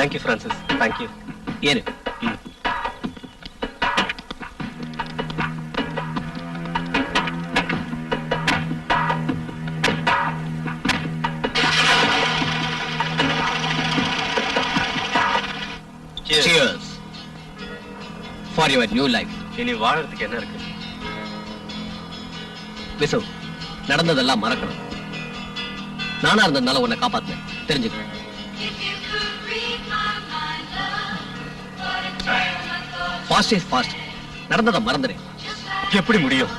Thank you Francis, thank you. ஏறு. Cheers for your new life. இனி வாழறதுக்கு என்ன இருக்கு? விசு, நடந்ததெல்லாம் மறக்கணும். நானா இருந்ததுனால உன்னை காப்பாத்தினேன், தெரிஞ்சுக்க. Fast is fast. நடந்ததை மறந்துடு. எப்படி முடியும்?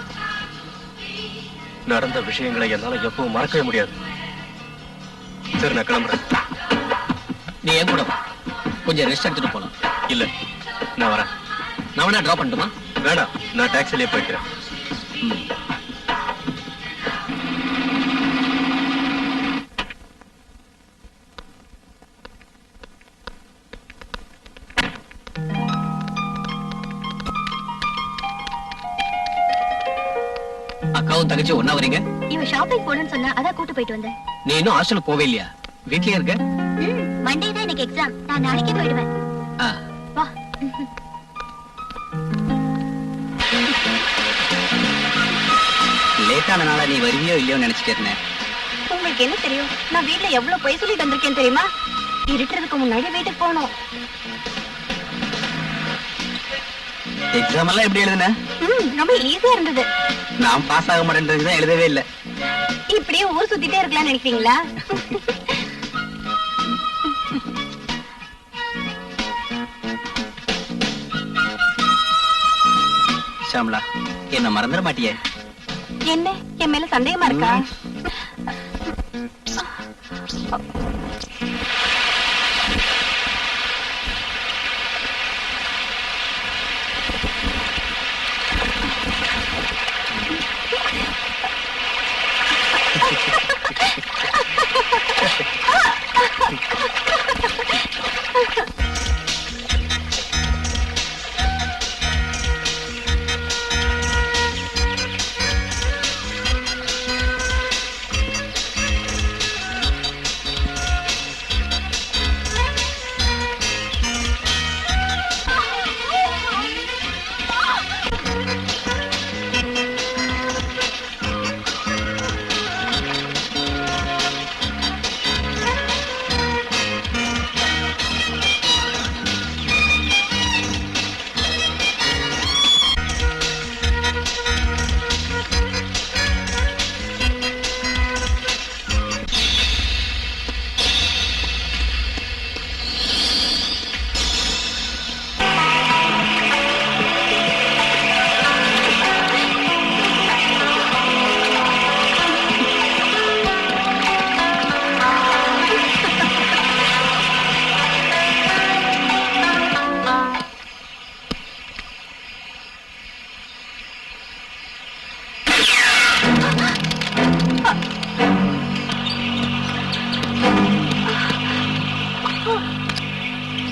நடந்த விஷயங்களை என்னால எப்பவும் மறக்கவே முடியாது. சரி, நான் கிளம்புறேன். நீ என் கூட வா. கொஞ்சம் ரெஸ்ட் எடுத்துட்டு போலாம். இல்ல, நான் வரேன். நான் வேணா டிராப் பண்ணட்டுமா? வேணாம், நான் டாக்ஸிலேயே போய்க்கிறேன். அக்காவும் தங்கச்சி ஒன்னா வரீங்க? இவன் ஷாப்பிங் போகணும்னு சொன்னா அதான் கூட்டு போயிட்டு வந்தேன். நீ இன்னும் ஹாஸ்டல் போவே இல்லையா? வீட்லயே இருக்க? மண்டே தான் எனக்கு எக்ஸாம். நான் நாளைக்கே போயிடுவேன். வா. லேட்டானனால நீ வருவியோ இல்லையோ நினைச்சிட்டு இருந்தேன். உங்களுக்கு என்ன தெரியும்? நான் வீட்ல எவ்வளவு பொய் சொல்லிட்டு வந்திருக்கேன் தெரியுமா? இருட்டுறதுக்கு முன்னாடி வீட்டுக்கு போகணும். எக்ஸாம் எல்லாம் எப்படி எழுதுன? ரொம்ப ஈஸியா இருந்தது. நான் பாஸ் ஆக மாட்டேன்றதுதான் எழுதவே இல்லை. இப்படியே ஊர் சுத்திட்டே இருக்கலாம்னு நினைக்கிறீங்களா? ஷாம்லா, என்ன மறந்துட மாட்டியே? என்ன, என் மேல சந்தேகமா இருக்கா?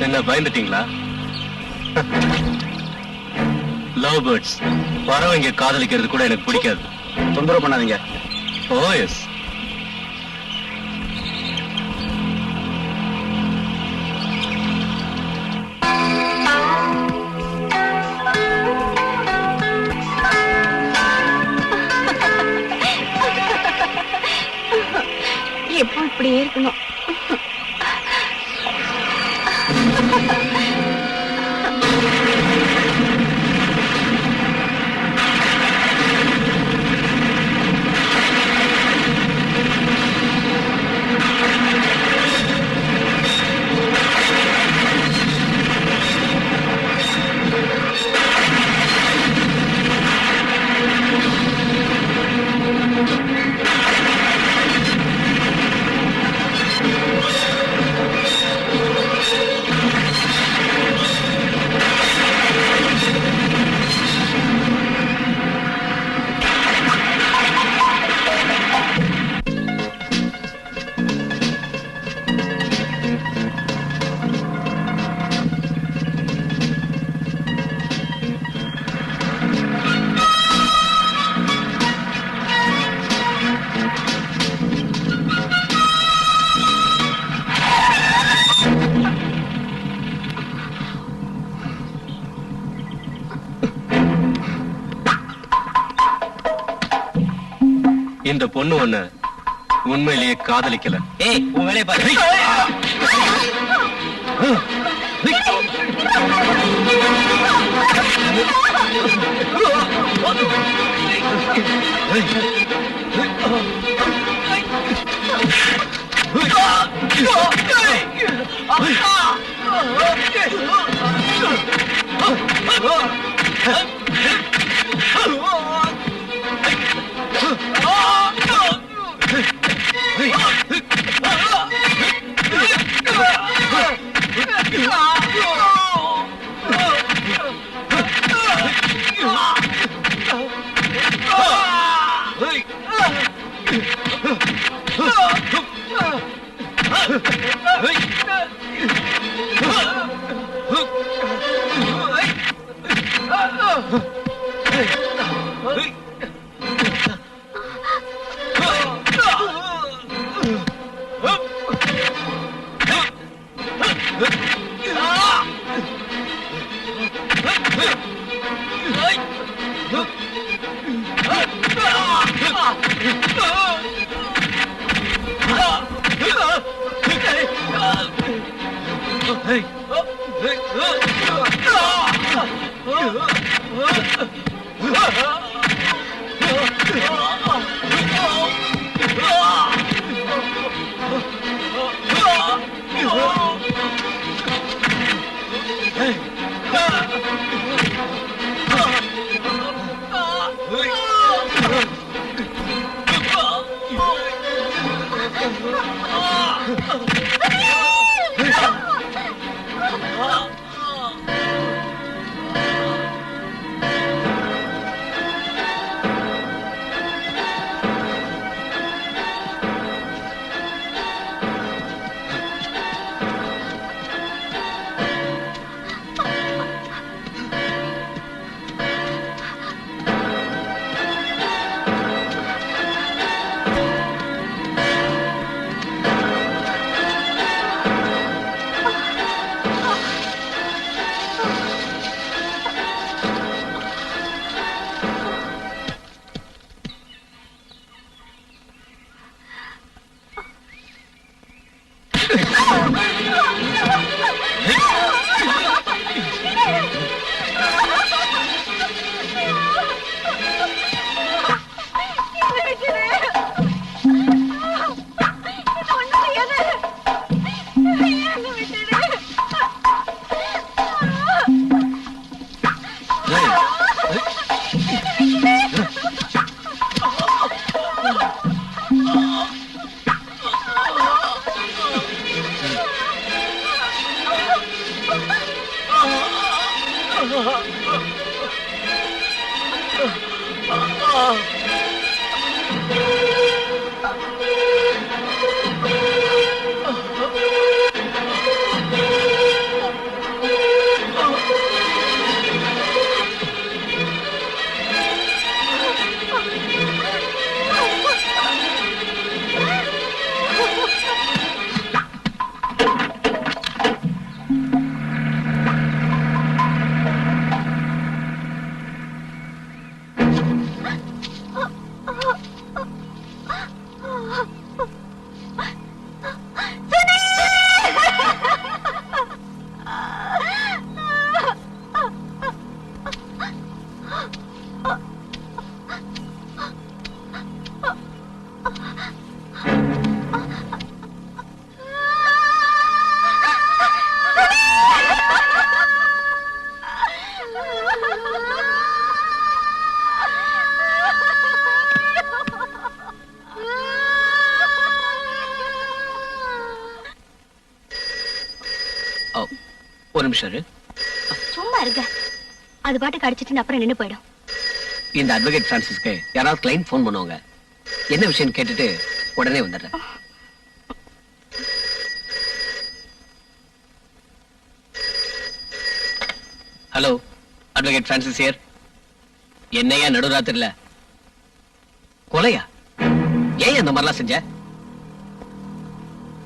என்ன பயந்துட்டீங்களா? லவ் பேர்ட்ஸ், பறவைங்க காதலிக்கிறது கூட எனக்கு பிடிக்காது. தொந்தரவு பண்ணாதீங்க. ஓ எஸ். எப்போ இப்படியே இருக்கணும். இந்த பொண்ணு ஒண்ணு உண்மையிலேயே காதலிக்கல. ஏய், உன் வேலையை பாரு. ஒரு நிமிஷம் இரு. சும்மா இருங்க, அது பாட்டுக்கு அடிச்சிட்டு அப்புறம் நின்னு போயிடும். இந்த அட்வொகேட் பிரான்சிஸ்க்கு யாராவது கிளைண்ட் ஃபோன் பண்ணுவாங்க. என்ன விஷயம் கேட்டுட்டு உடனே வந்துடுறேன். Hello, advocate Francis here. என்னையா நடுராத்திரில கொலையா? ஏன் அந்த மாதிரிலாம் செஞ்ச?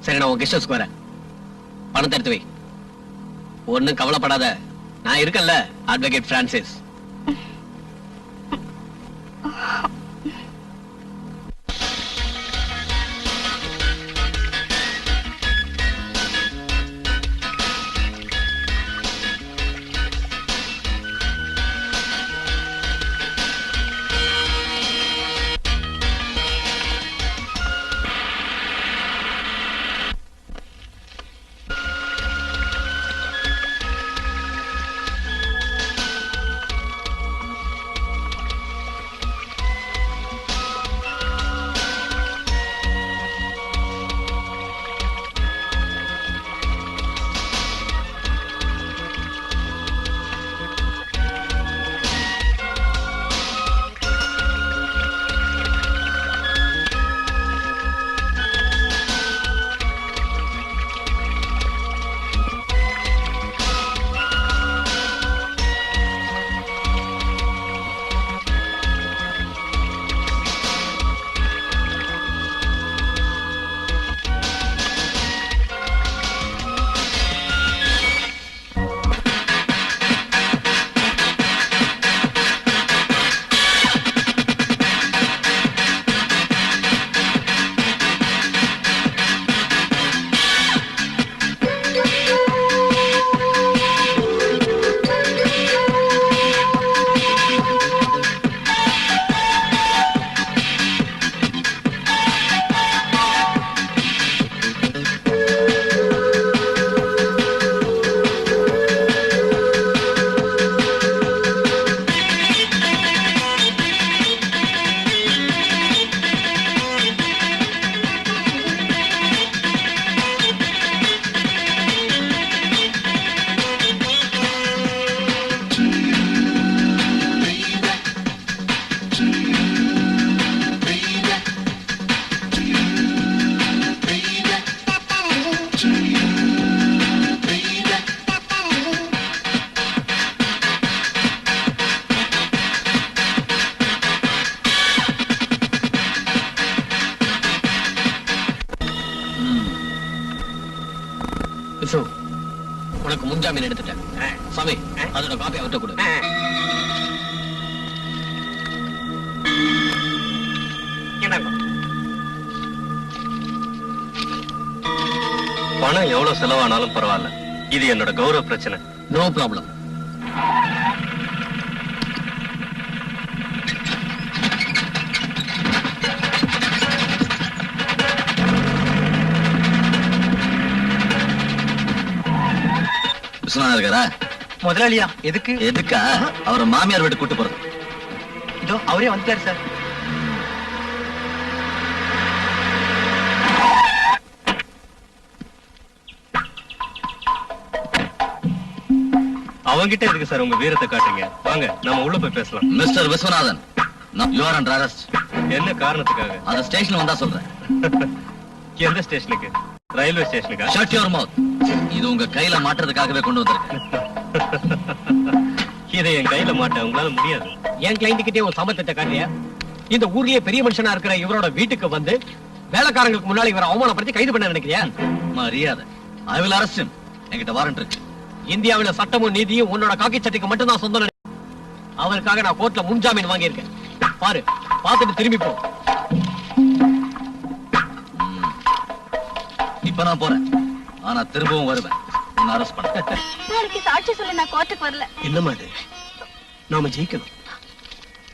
சரி, நான் உன் கெஸ்ட் ஹவுஸ்க்கு வரேன். பணத்தை எடுத்து வை. ஒண்ணும் கவலைப்படாத, நான் இருக்கேன்ல, அட்வொகேட் பிரான்சிஸ். விஷ்ணு, உனக்கு முன்ஜாமீன் எடுத்துட்டேன். சாமி, அதோட காப்பி அவர்கிட்ட கொடு. பணம் எவ்வளவு செலவானாலும் பரவாயில்ல, இது என்னோட கௌரவ பிரச்சனை. No problem. விஸ்வநாதன் இருக்காரா? முதலாளியா? எதுக்கு? எதுக்கா? அவரை மாமியார் வீட்டு கூட்டு போறது. இதோ அவரே வந்துட்டாரு சார். அவங்கிட்ட இருக்கு சார் உங்க வீரத்தை காட்டுறீங்க. வாங்க நம்ம உள்ள போய் பேசலாம். Mister Viswanathan, you are under arrest. என்ன காரணத்துக்காக? அந்த ஸ்டேஷன் வந்தா சொல்றேன். எந்த ஸ்டேஷனுக்கு? ரயில்வே ஸ்டேஷனுக்கா? Shut your mouth. இது உங்க கையில மாட்டுறதுக்காகவே கொண்டு வந்திருக்கேன். இதை என் கையில மாட்ட உங்களால முடியாது. என் கிளைண்ட் கிட்டே ஒரு சமத்தத்தை காட்டிய. இந்த ஊர்லயே பெரிய மனுஷனா இருக்கிற இவரோட வீட்டுக்கு வந்து வேலைக்காரங்களுக்கு முன்னாடி இவரை அவமானப்படுத்தி கைது பண்ண நினைக்கிறியா? மரியாதை. I will arrest him. என்கிட்ட வாரண்ட் இருக்கு. இந்தியாவில சட்டமும் நீதியும் உன்னோட காக்கி சட்டைக்கு மட்டும் தான் சொந்தம். அவருக்காக நான் கோர்ட்ல முன்ஜாமீன் வாங்கி இருக்கேன். பாரு, பார்த்துட்டு திரும்பி போ. இப்ப நான் போறேன், ஆனா திரும்பவும் வருவேன். உன்னை அரெஸ்ட் பண்ண. நாளைக்கு சாட்சி சொல்ல நான் கோர்ட்டுக்கு வரல. என்னம்மா இது? நாம ஜெயிக்கணும்.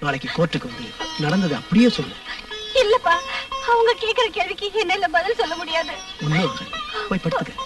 நாளைக்கு கோர்ட்டுக்கு வந்து நடந்தது அப்படியே சொல்லு. இல்லப்பா, அவங்க கேக்குற கேள்விக்கு என்னால பதில் சொல்ல முடியாது. ஒன்னும் போய் படுத்துக்க.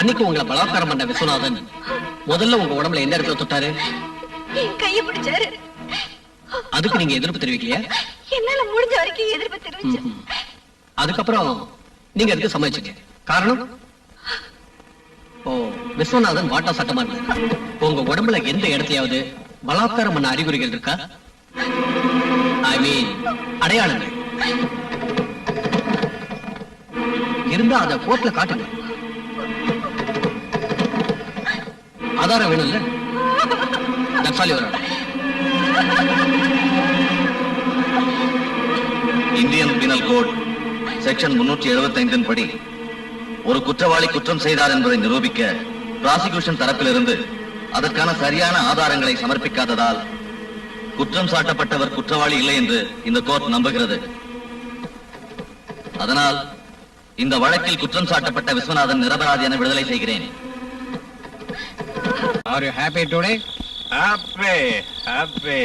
அன்னைக்கு உங்களை பலாத்காரம் பண்ண விஸ்வநாதன் முதல்ல உங்க உடம்புல எந்த இடத்துல தொட்டாரு? என் கையை பிடிச்சாரு. அதுக்கு நீங்க எதிர்ப்பு தெரிவிக்கலையா? என்னால முடிஞ்ச வரைக்கும் எதிர்ப்பு தெரிவிச்சேன். அதுக்கப்புறம் நீங்க அதுக்கு சம்மதிச்சீங்க. காரணம்? ஓ, விஸ்வநாதன் வாட்டா சட்டமா இருந்தாரு. உங்க உடம்புல எந்த இடத்தையாவது பலாத்காரம் பண்ண அறிகுறிகள் இருக்கா? ஐ மீன் அடையாளங்கள் இருந்தா அதை கோர்ட்ல காட்டுங்க. ஆதாரம் வேணும்ல? நக்சாலி வர இந்தியன் பீனல் கோட் செக்ஷன் 375 படி ஒரு குற்றவாளி குற்றம் செய்தார் என்பதை நிரூபிக்க பிராசிகியூஷன் தரப்பிலிருந்து அதற்கான சரியான ஆதாரங்களை சமர்ப்பிக்காததால் குற்றம் சாட்டப்பட்டவர் குற்றவாளி இல்லை என்று இந்த கோர்ட் நம்புகிறது. அதனால் இந்த வழக்கில் குற்றம் சாட்டப்பட்ட விஸ்வநாதன் நிரபராதி என விடுதலை செய்கிறேன். Are you happy today? Happy, happy.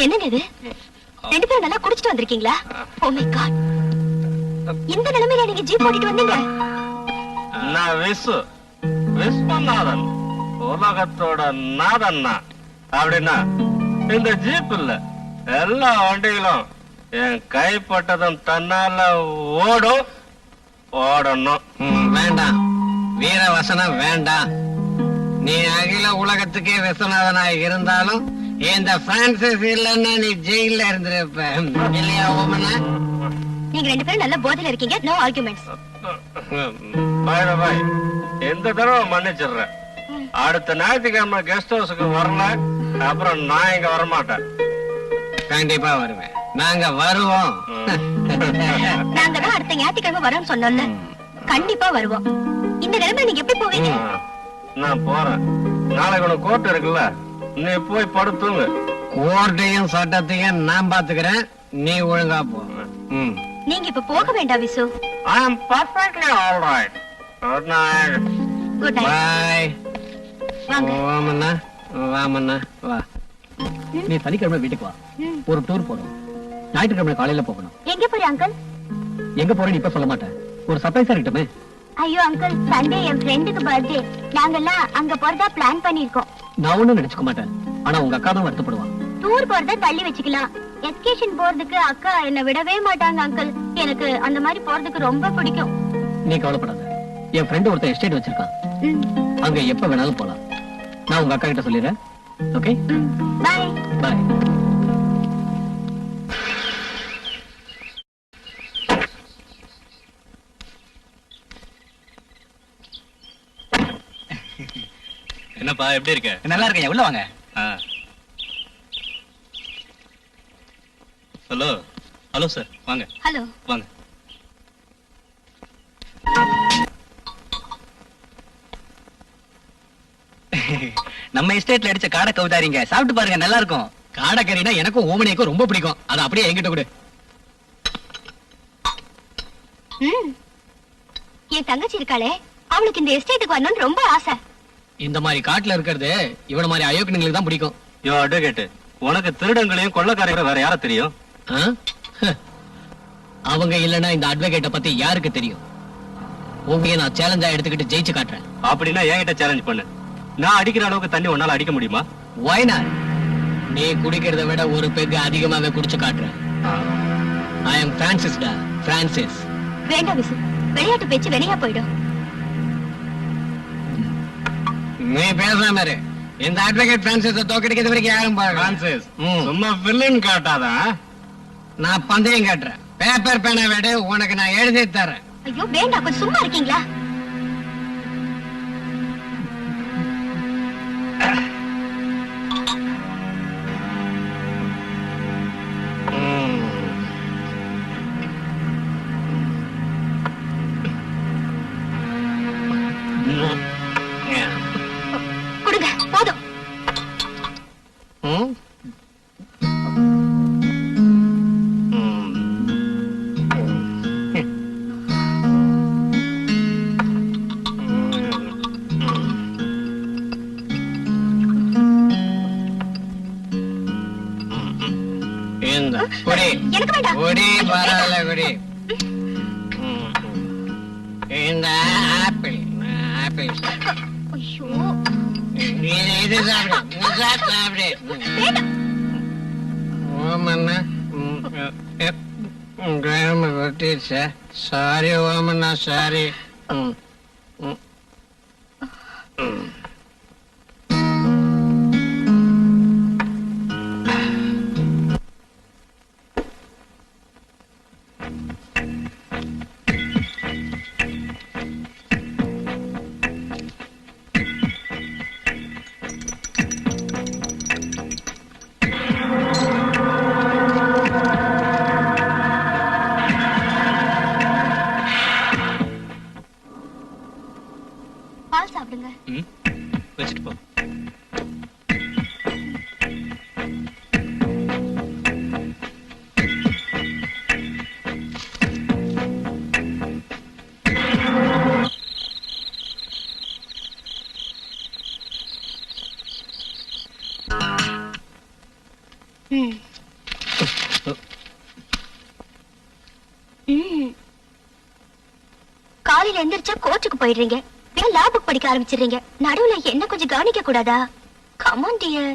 என்னங்க இது? ரெண்டு பேரும் நல்லா குடிச்சிட்டு வந்திருக்கீங்களா? Oh my God. இந்த நிலைமையில நீங்க ஜீப் ஓட்டிட்டு வந்தீங்க? நான் விஸ்வநாதன், உலகத்தோட நாதன்னா. அப்படின்னா இந்த ஜீப் இல்ல, எல்லா வண்டிகளும் என் கைப்பட்டதும் தன்னால ஓடணும். வேண்டாம், வீர வசனம் வேண்டாம். நீ அகில உலகத்துக்கே விஸ்வநாதனாய் இருந்தாலும் இந்த பிரான்சிஸ் இல்லன்னா நீ ஜெயில இருந்திருப்ப இல்லையா ஓமனா? நீங்க 2 பேரும் நல்ல போதையில இருக்கீங்க. No arguments. பாய் எந்த தடவை மன்னிச்சிடுறேன். அடுத்த ஞாயிற்றுக்கிழமை கெஸ்ட் ஹவுஸுக்கு வரல, அப்புறம் நான் இங்க வரமாட்டேன். கண்டிப்பா வருவேன், நாங்க வருவோம். நாங்க தான் அடுத்த ஞாயிற்றுக்கிழமை வரோம்னு சொன்னோம்ல, கண்டிப்பா வருவோம். இந்த நிலைமை நீங்க எப்படி போவீங்க? நான் போறேன். நாளைக்கு உனக்கு கோர்ட் இருக்குல்ல, நீ போய் படுத்துங்க. கோர்ட்டையும் சட்டத்தையும் நான் பாத்துக்கிறேன், நீ ஒழுங்கா போ. நீங்க இப்ப போக வேண்டாம் Visu. I am perfectly all right. Good night. Good night. Bye. வாங்க. வாமண்ணா, வாமண்ணா வா. நீ சனிக்கிழமை வீட்டுக்கு வா, ஒரு டூர் போறோம். ஞாயிற்றுக்கிழமை காலையில போகணும். எங்க போறீ அங்கிள்? எங்க போறேன்னு இப்ப சொல்ல மாட்டேன், ஒரு சர்ப்ரைஸா இருக்கட்டுமே. ஐயோ அங்கிள், சண்டே என் ஃப்ரெண்டுக்கு பர்த்டே. நாங்கெல்லாம் அங்க போறதா பிளான் பண்ணிருக்கோம். நான் ஒண்ணும் நினைச்சுக்க மாட்டேன், ஆனா உங்க அக்கா தான் வருத்தப்படுவான். டூர் போறத தள்ளி வச்சுக்கலாம். எஸ்கேஷன் போறதுக்கு அக்கா என்ன விடவே மாட்டாங்க அங்கிள். எனக்கு அந்த மாதிரி போறதுக்கு ரொம்ப பிடிக்கும். நீ கவலைப்படாத, என் ஃப்ரெண்டு ஒருத்தன் எஸ்டேட் வச்சிருக்கான், அங்க எப்ப வேணாலும் போலாம். நான் உங்க அக்கா கிட்ட சொல்லிடுறேன். Okay, bye bye. என்னப்பா, எப்படி இருக்க? நல்லா இருக்கேன், உள்ள வாங்க. ஹலோ ஹலோ சார், வாங்க ஹலோ. வாங்க. நம்ம எஸ்டேட்ல அடிச்ச காடை கவுதாரிங்க, சாப்பிட்டு பாருங்க, நல்லா இருக்கும். காடைக்கறினா எனக்கும் ஓமனைக்கும் ரொம்ப பிடிக்கும், அது அப்படியே என்கிட்ட கொடு. என் தங்கச்சி இருக்காளே, அவளுக்கு இந்த எஸ்டேட்டுக்கு வரணும்னு ரொம்ப ஆசை. இந்த மாதிரி காட்டுல இருக்கிறது இவன மாதிரி அயோக்கியங்களுக்கு தான் பிடிக்கும். யோ அட்வொகேட், உனக்கு திருடங்களையும் கொள்ளக்காரங்களையும் வேற யார தெரியும்? அவங்க இல்லனா இந்த அட்வொகேட்ட பத்தி யாருக்கு தெரியும்? உங்க நான் சேலஞ்சா எடுத்துக்கிட்டு ஜெயிச்சு காட்டுறேன். அப்படின்னா என்கிட்ட சேலஞ்ச் பண்ணு. நான் அடிக்கிற அளவுக்கு தண்ணி உன்னால அடிக்க முடியுமா? Why not? நீ குடிக்கிறத விட ஒரு பெக் அதிகமாவே குடிச்சு காட்டுறேன். I am Francis டா, Francis. வேண்டாம் விசு, விளையாட்டு பேச்சு வெளியா போயிடும். நீ பேசாம இரு. இந்த அட்வொகேட் பிரான்சிஸ தோக்கடிக்கிறது வரைக்கும் யாரும் பாருங்க. பிரான்சிஸ், சும்மா வில்லன் காட்டாதா? நான் பந்தயம் காட்டுறேன். பேப்பர் பேனா விட உனக்கு நான் எழுதி தரேன். ஐயோ வேண்டாம், கொஞ்சம் சும்மா இருக்கீங்களா? கொடுங்க, போதும். எனக்கு வேண்டாம். குடி பரவாயில்ல, குடி. இந்த ஆப்பிள் ஆப்பிள் ஐயோ இது சாப்பிடு, சாப்பிடு. வேண்டாம். ஓமண்ணா, கிராம கொட்டிடுச்சா? Sorry ஓமண்ணா, sorry. பால் சாப்பிடுங்க. வச்சுட்டு போ. காலையில எந்திரிச்சா கோச்சுக்கு போயிடுறீங்க, லேபுக்கு படிக்க ஆரம்பிச்சிடுறீங்க. நடுவுல என்ன கொஞ்சம் கவனிக்க கூடாதா? Come on dear.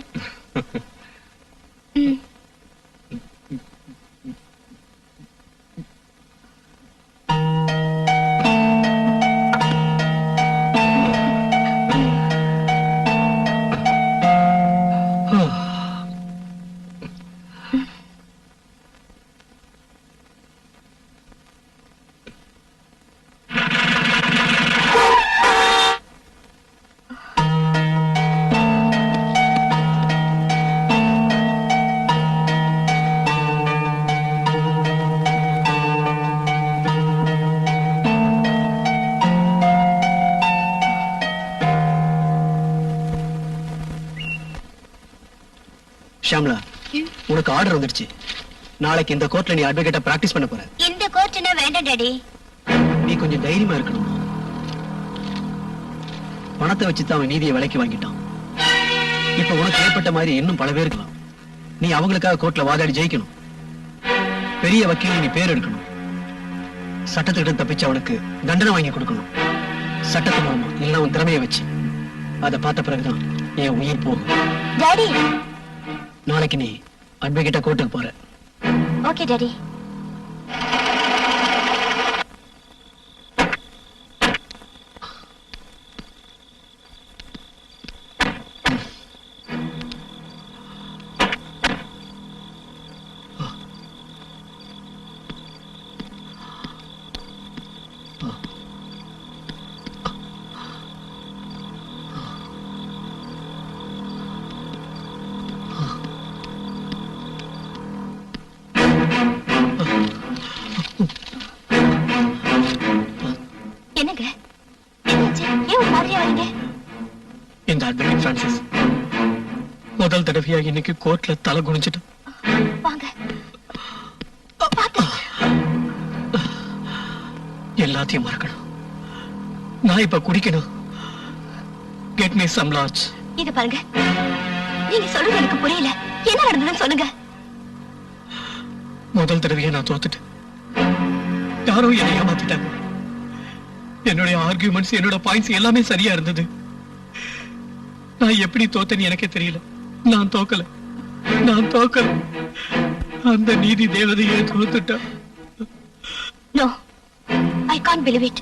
ஷாம்லா, உனக்கு ஆர்டர் வந்துடுச்சு. நாளைக்கு இந்த கோர்ட்ல நீ அட்வொகேட்டா பிராக்டிஸ் பண்ண போற. இந்த கோர்ட்னா வேண்டாம் டாடி. நீ கொஞ்சம் தைரியமா இருக்கணும். பணத்தை வச்சு தான் அவன் நீதியை விலைக்கு வாங்கிட்டான். இப்ப உனக்கு ஏற்பட்ட மாதிரி இன்னும் பல பேர் இருக்கலாம். நீ அவங்களுக்காக கோர்ட்ல வாதாடி ஜெயிக்கணும். பெரிய வக்கீல் நீ பேர் எடுக்கணும். சட்டத்திட்ட தப்பிச்சு அவனுக்கு தண்டனை வாங்கி கொடுக்கணும். சட்டத்து மூலமா இல்ல உன் திறமையை வச்சு. அதை பார்த்த பிறகுதான் என் உயிர் போகும். டாடி, நாளைக்கு நீ அட்வொகேட்டா கோர்ட்டுக்கு போற. Okay daddy. என்னங்க என்னாச்சு? ஏன் ஒரு மாதிரியா வரீங்க? இந்த அட்வொகேட் பிரான்சிஸ் முதல் தடவையா இன்னைக்கு கோர்ட்ல தலை குனிஞ்சிட்டான். வாங்க. பாத்து. எல்லாத்தையும் மறக்கணும். நான் இப்ப குடிக்கணும். Get me some large. இது பாருங்க, நீங்க சொல்றது எனக்கு புரியல. என்ன நடந்ததுன்னு சொல்லுங்க. முதல் தடவையா நான் தோத்துட்டேன். யாரோ என்னை ஏமாத்திட்டாங்க. என்னுடைய ஆர்கியூமெண்ட்ஸ், என்னோட பாயிண்ட்ஸ் எல்லாமே சரியா இருந்தது. நான் எப்படி தோத்தேன்னு எனக்கே தெரியல. நான் தோக்கல. அந்த நீதி தேவதையே தோத்துட்டா. No, I can't believe it.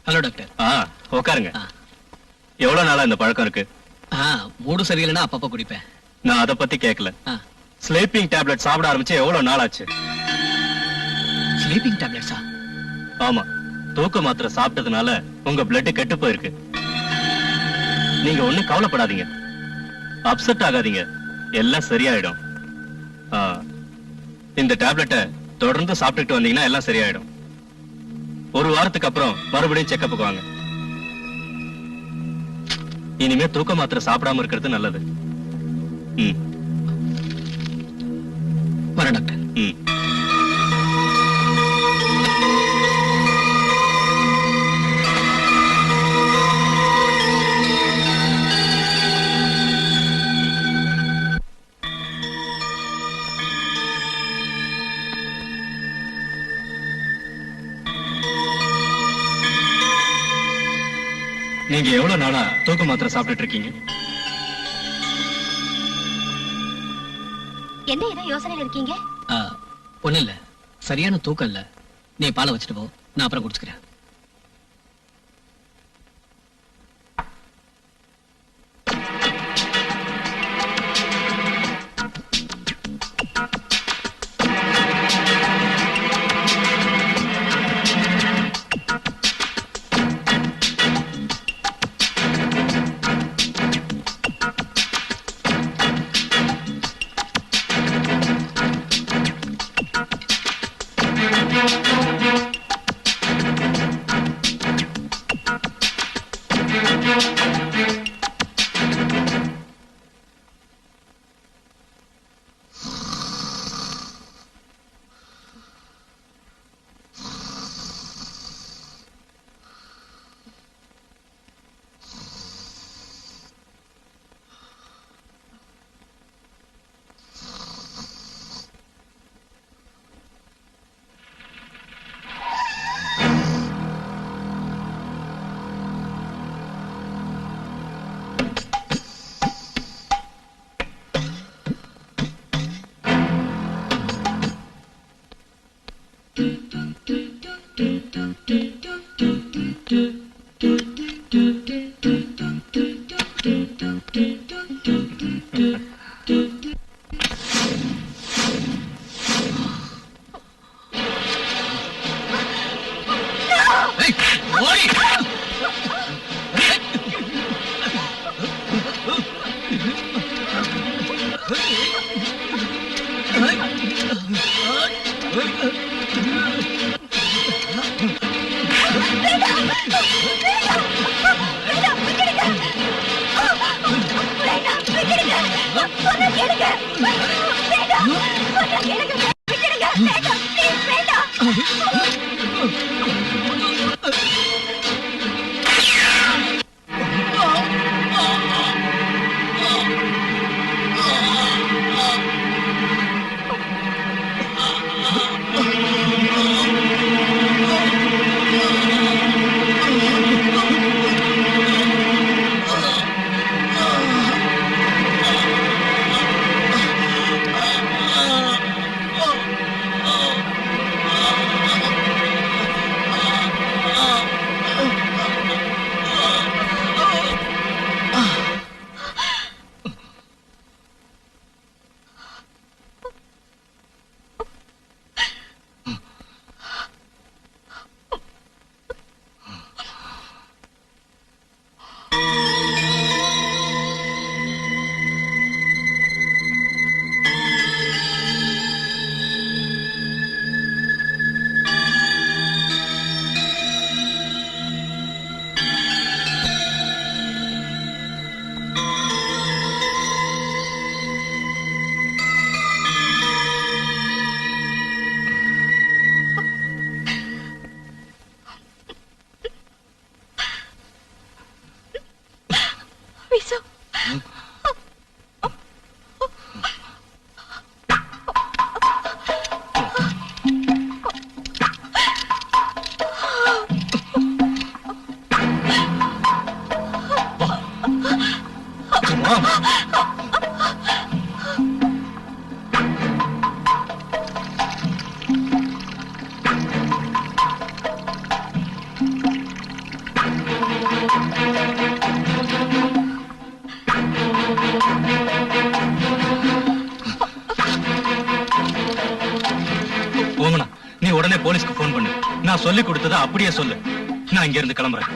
Hello doctor. உட்காருங்க. எவ்வளவு நாளா இந்த பழக்கம் இருக்கு? மூடு சரியில்லைன்னா அப்பப்ப குடிப்பேன். நான் அதை பத்தி கேட்கல. ஸ்லீப்பிங் டேப்லெட் சாப்பிட ஆரம்பிச்சு எவ்வளவு நாள் ஆச்சு? ஸ்லீப்பிங் டேப்லெட்ஸா? ஆமா, தூக்க மாத்திரை சாப்பிட்டதுனால உங்க பிளட் கெட்டு போயிருக்கு. நீங்க ஒண்ணும் கவலைப்படாதீங்க, அப்செட் ஆகாதீங்க, எல்லாம் சரியாயிடும். இந்த டேப்லெட்டை தொடர்ந்து சாப்பிட்டுட்டு வந்தீங்கன்னா எல்லாம் சரியாயிடும். ஒரு வாரத்துக்கு அப்புறம் மறுபடியும் செக்கப்புக்கு வாங்க. இனிமே தூக்க மாத்திரை சாப்பிடாம இருக்கிறது நல்லது. வரேன் டாக்டர். நீங்க எவ்வளவு நாளா தூக்க மாத்திரை சாப்பிட்டுட்டு இருக்கீங்க? என்ன ஏதோ யோசனையில இருக்கீங்க? ஒண்ணு இல்ல, சரியான தூக்கம் இல்ல. நீ பாலை வச்சுட்டு போ, நான் அப்புறம் குடிச்சுக்கிறேன். போலீஸ்க்கு போன் பண்ணு. நான் சொல்லி கொடுத்ததை அப்படியே சொல்லு. நான் இங்க இருந்து கிளம்புறேன்.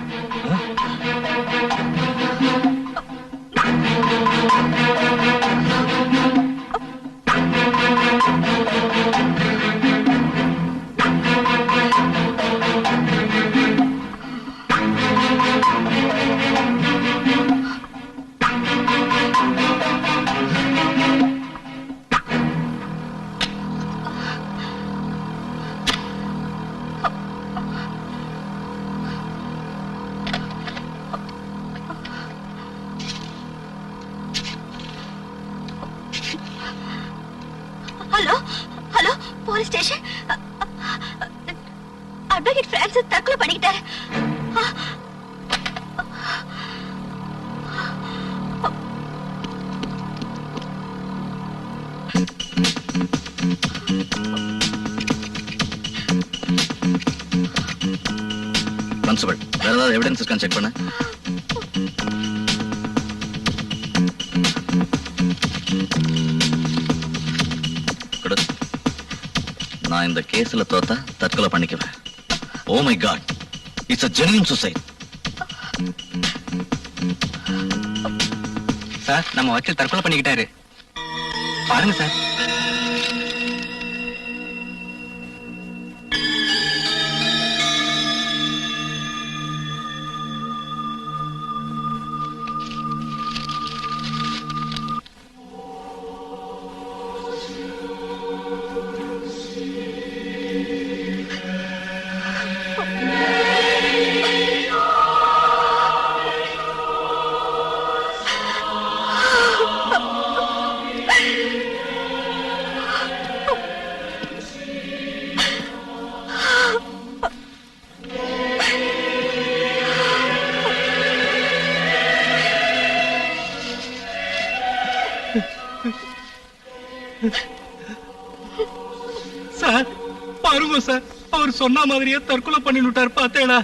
Hello hello police station. Advocate Francis தற்கொலை பண்ணிக்கிட்டாரு. கான்ஸ்டபிள், வேற ஏதாவது எவிடன்ஸ் இருக்கான்னு செக் பண்ண. நான் இந்த கேஸ்ல தோத்தா தற்கொலை பண்ணிக்குவேன். Oh my God, it's a genuine suicide. Sir, நம்ம வக்கீல் தற்கொலை பண்ணிக்கிட்டாரு. பாருங்க சார். சார் பாருங்க சார், அவர் அவர் சொன்ன மாதிரியே தற்கொலை பண்ணிட்டார் பார்த்தேடா.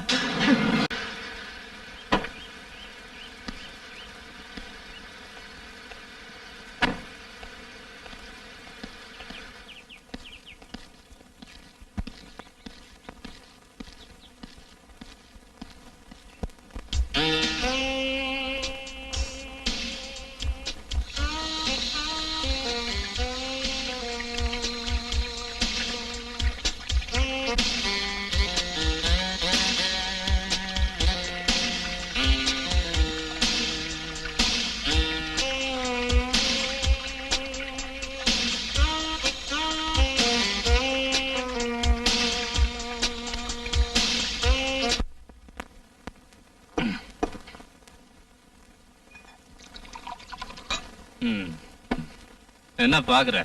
என்ன பாக்குற?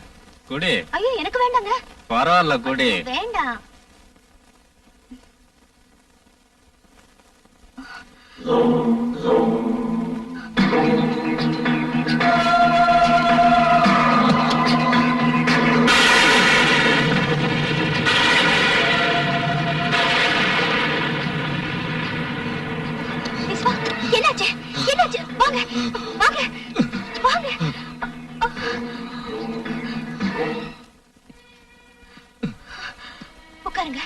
குடி. ஐயோ எனக்கு வேண்டாங்க. பரவாயில்ல குடி. வேண்டாம். என்னாச்சு? என்னாச்சு? வாங்க வாங்க வாங்க. உட்காருங்க.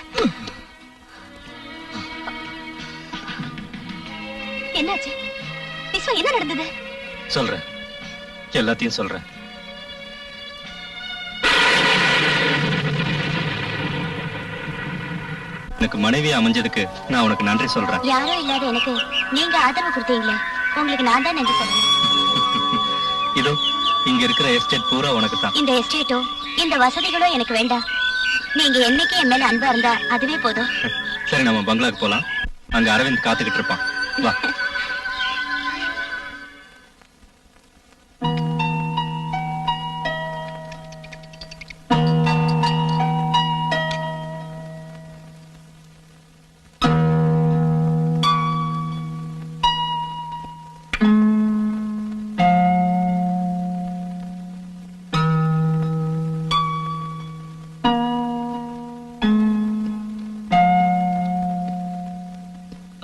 என்னாச்சு? விஸ்வா, என்ன நடந்தது? சொல்றேன், எல்லாத்தையும் சொல்றேன். எனக்கு மனைவி அமைஞ்சதுக்கு நான் உனக்கு நன்றி சொல்றேன். யாரும் இல்லாத எனக்கு நீங்க ஆதரவு கொடுத்தீங்களே, உங்களுக்கு நான் தான் நன்றி சொல்றேன். இதோ இங்க இருக்கிற எஸ்டேட் பூரா உனக்கு தான். இந்த எஸ்டேட்டோ இந்த வசதிகளோ எனக்கு வேண்டாம். நீங்க என்னைக்கு என் மேல அன்பா இருந்தா அதுவே போதும். சரி, நம்ம பங்களாக்கு போலாம். அங்க அரவிந்த் காத்துக்கிட்டு இருப்பான். வா.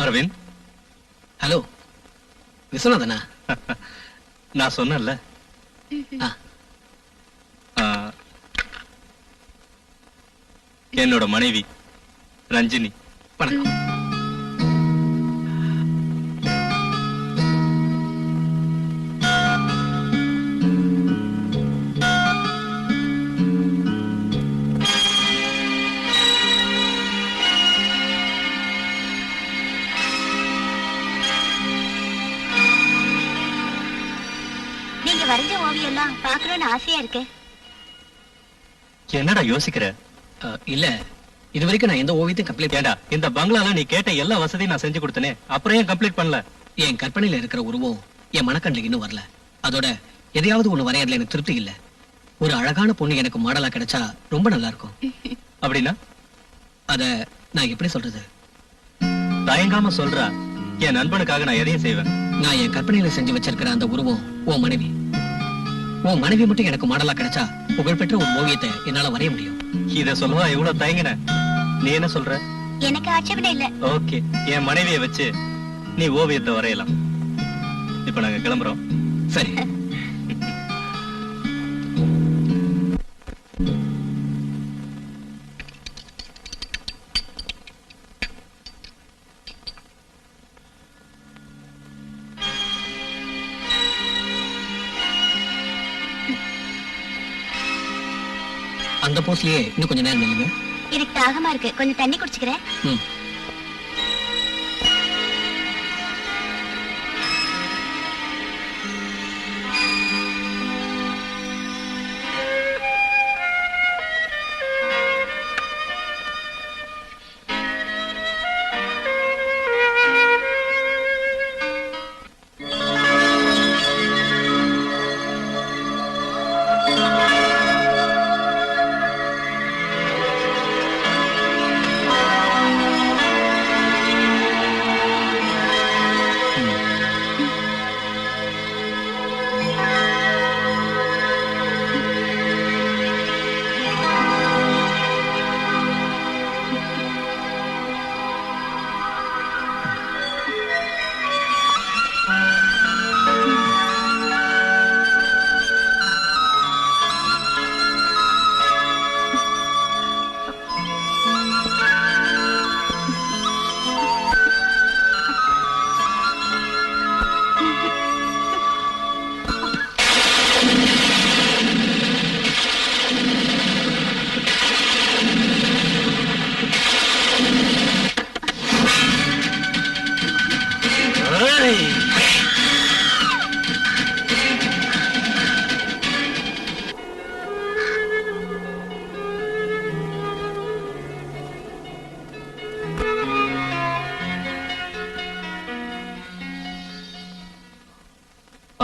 அரவிந்த். ஹலோ, விஸ்வநாதனா? நான் சொன்னேன்ல, என்னோட மனைவி ரஞ்சினி. வணக்கம். வரைஞ்ச ஓவியம் எல்லாம் பாக்கணும்னு ஆசையா இருக்கு. என்னடா யோசிக்கிற? இல்ல, இது வரைக்கும் நான் எந்த ஓவியத்தையும் கம்ப்ளீட். ஏண்டா, இந்த பங்களால நீ கேட்ட எல்லா வசதியும் நான் செஞ்சு கொடுத்தனே, அப்புறம் ஏன் கம்ப்ளீட் பண்ணல? என் கற்பனையில இருக்கிற உருவம் என் மனக்கண்ணுக்கு இன்னும் வரல. அதோட எதையாவது ஒண்ணு வரையறதுல எனக்கு திருப்தி இல்ல. ஒரு அழகான பொண்ணு எனக்கு மாடலா கிடைச்சா ரொம்ப நல்லா இருக்கும். அப்படின்னா அத நான் எப்படி சொல்றது? தயங்காம சொல்றா. என் நண்பனுக்காக நான் எதையும் செய்வேன். நான் என் கற்பனையில செஞ்சு வச்சிருக்கிற அந்த உருவம் உன் மனைவி. உன் மனைவி மட்டும் எனக்கு மாடலா கிடைச்சா புகழ்பெற்ற ஒரு ஓவியத்தை என்னால வரைய முடியும். இத சொல்லவா எவ்வளவு தயங்கின? நீ என்ன சொல்ற? எனக்கு ஆட்சேபனை இல்ல. ஓகே, என் மனைவியை வச்சு நீ ஓவியத்தை வரையலாம். இப்ப நாங்க கிளம்புறோம். சரி. அந்த போஸ்ட்லயே இன்னும் கொஞ்ச நேரம் நில்லுங்க. எனக்கு தாகமா இருக்கு, கொஞ்சம் தண்ணி குடிச்சுக்கிறேன்.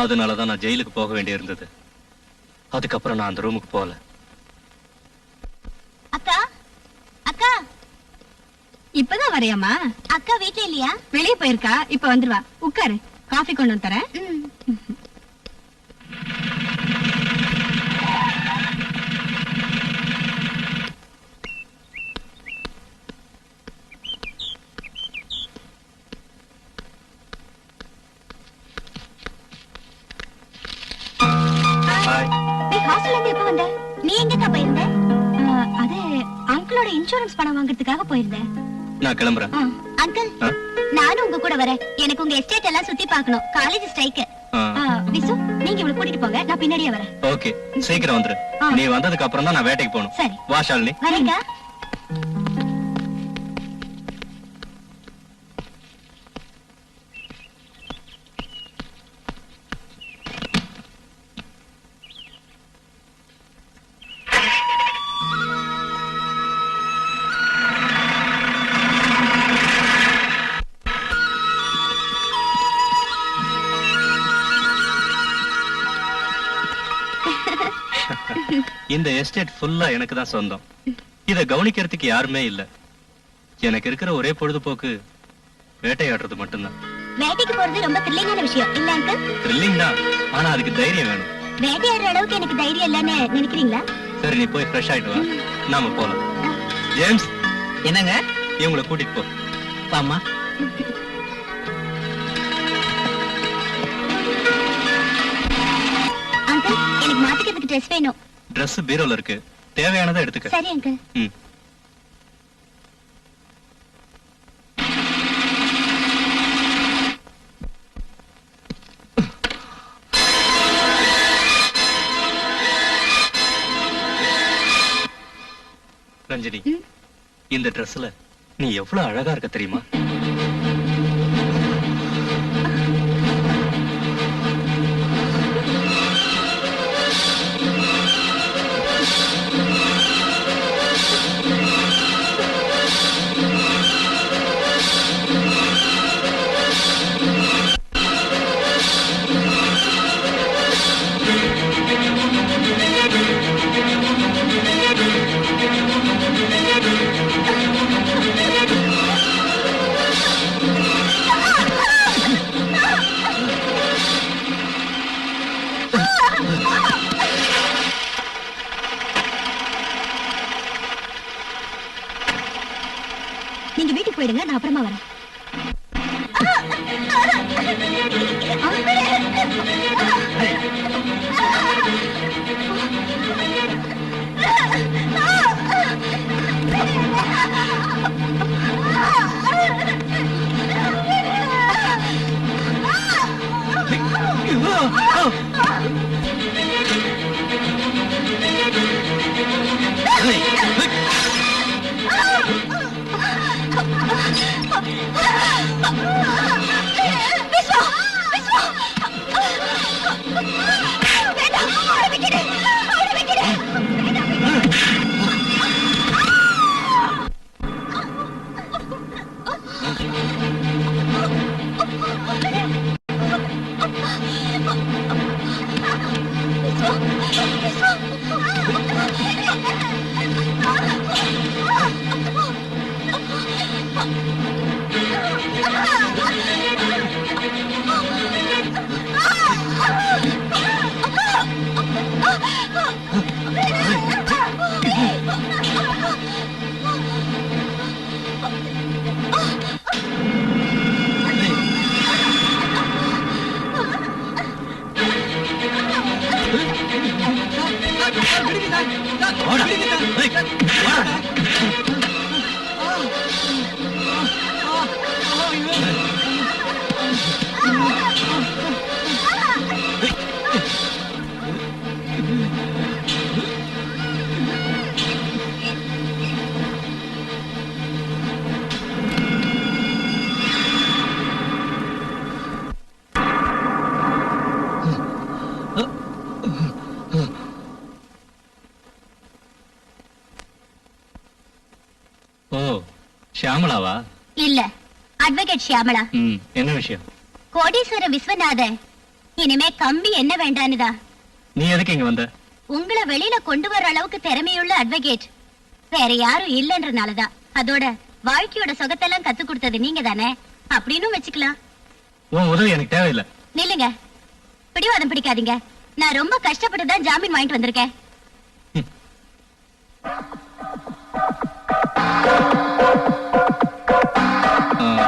அதனாலதான் நான் ஜெயிலுக்கு போக வேண்டியிருந்தது. அதுக்கப்புறம் நான் அந்த ரூமுக்கு போகல. அக்கா அக்கா இப்பதான் வரையாமா? அக்கா வீட்ல இல்லையா? வெளியே போயிருக்கா, இப்ப வந்துருவா. உட்காரு, காஃபி கொண்டு வந்து தரேன். நீ ஹாஸ்டல்ல இருந்து எப்ப வந்த? நீ எங்கக்கா போயிருந்த? அது அங்கிளோட இன்சூரன்ஸ் பணம் வாங்குறதுக்காக போயிருந்தேன். நான் கிளம்புறேன். அங்கிள், நானும் உங்க கூட வரேன். எனக்கு உங்க எஸ்டேட் எல்லாம் சுத்தி பார்க்கணும். College strike. விசு, நீங்க இவளை கூட்டிட்டு போங்க, நான் பின்னாடியே வரேன். ஓகே, சீக்கிரம் வந்துரு. நீ வந்ததுக்கு அப்புறம் தான் நான் வேட்டைக்கு போகணும். சரி. வா ஷாலினி. வரேங்க. இந்த எஸ்டேட் ஃபுல்லா எனக்கு தான் சொந்தம். இத கவனிக்கிறதுக்கு யாருமே இல்ல. எனக்கு இருக்கிற ஒரே பொழுதுபோக்கு வேட்டையாடுறது மட்டும்தான். வேட்டைக்கு போறது ரொம்ப த்ரில்லிங்கான விஷயம் இல்ல அங்கிள்? த்ரில்லிங் தான், ஆனா அதுக்கு தைரியம் வேணும். வேட்டையாடுற அளவுக்கு எனக்கு தைரியம் இல்லன்னு நினைக்கிறீங்களா? சரி, நீ போய் ஃப்ரெஷ் ஆயிட்டு வா, நாம போலாம். ஜேம்ஸ், என்னங்க? இவங்களை கூட்டிட்டு போ. பாமா. அங்கிள், எனக்கு மாத்திக்கிறதுக்கு ட்ரெஸ் வேணும். Dress பீரோல இருக்கு, தேவையானதை எடுத்துக்க. சரி அங்கிள். ரஞ்சினி, இந்த Dressல நீ எவ்வளவு அழகா இருக்க தெரியுமா? நீங்க வீட்டுக்கு போயிடுங்க, நான் அப்புறமா வரேன். ஷியாமளாவா? இல்ல, அட்வொகேட் ஷியாமளா. என்ன விஷயம்? கோடீஸ்வர விஸ்வநாதன் இனிமே கம்பி என்ன வேண்டானுதா. நீ எதுக்கு இங்க வந்த? உங்களை வெளியில கொண்டு வர அளவுக்கு திறமையுள்ள அட்வொகேட் வேற யாரும் இல்லன்றனாலதான். அதோட வாழ்க்கையோட சொகத்தெல்லாம் கத்து கொடுத்தது நீங்க தானே அப்படின்னு வச்சுக்கலாம். உன் உதவி எனக்கு தேவையில்லை. நில்லுங்க, பிடிவாதம் பிடிக்காதீங்க. நான் ரொம்ப கஷ்டப்பட்டு தான் ஜாமீன் வாங்கிட்டு வந்திருக்கேன்.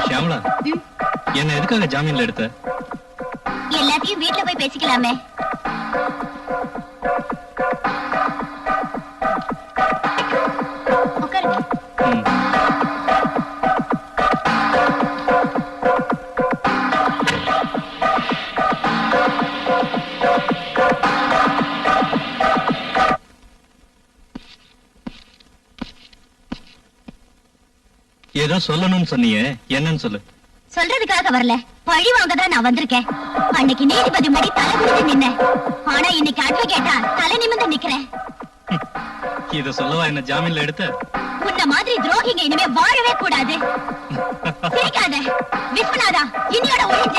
ஷியாமளா, என்ன எதுக்காக ஜாமீன்ல எடுத்த? எல்லாத்தையும் வீட்டுல போய் பேசிக்கலாமே. உட்காருங்க. ஏதோ சொல்லணும்னு சொன்னீங்க, என்னன்னு சொல்லு. சொல்றதுக்காக வரல, பழி வாங்கதான் நான் வந்திருக்கேன். அன்னைக்கு நீதிபதி முடி தலை குனிந்து நின்னேன். ஆனா இன்னைக்கு அட்வொகேட்டா தலை நிமிர்ந்து நிக்கிறேன். இத சொல்லவா என்ன ஜாமீன்ல எடுத்த? உன்ன மாதிரி துரோகிங்க இனிமே வாழவே கூடாது. சிரிக்காத விஸ்வநாதா, இன்னியோட ஒழிஞ்ச.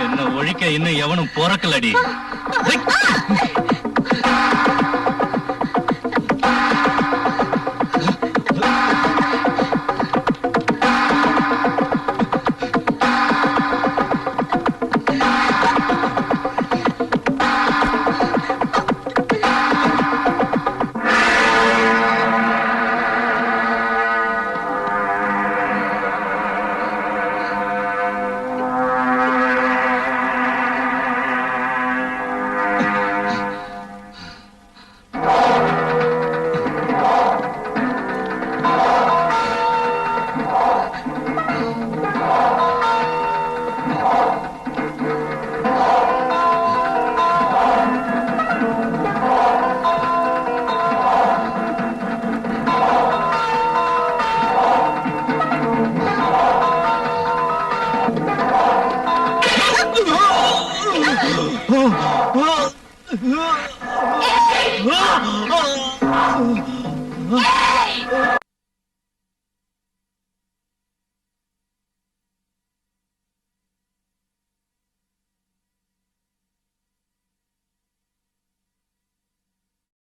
என்ன ஒழிக்க இன்னும் எவனும் போறக்கலடி. Oh!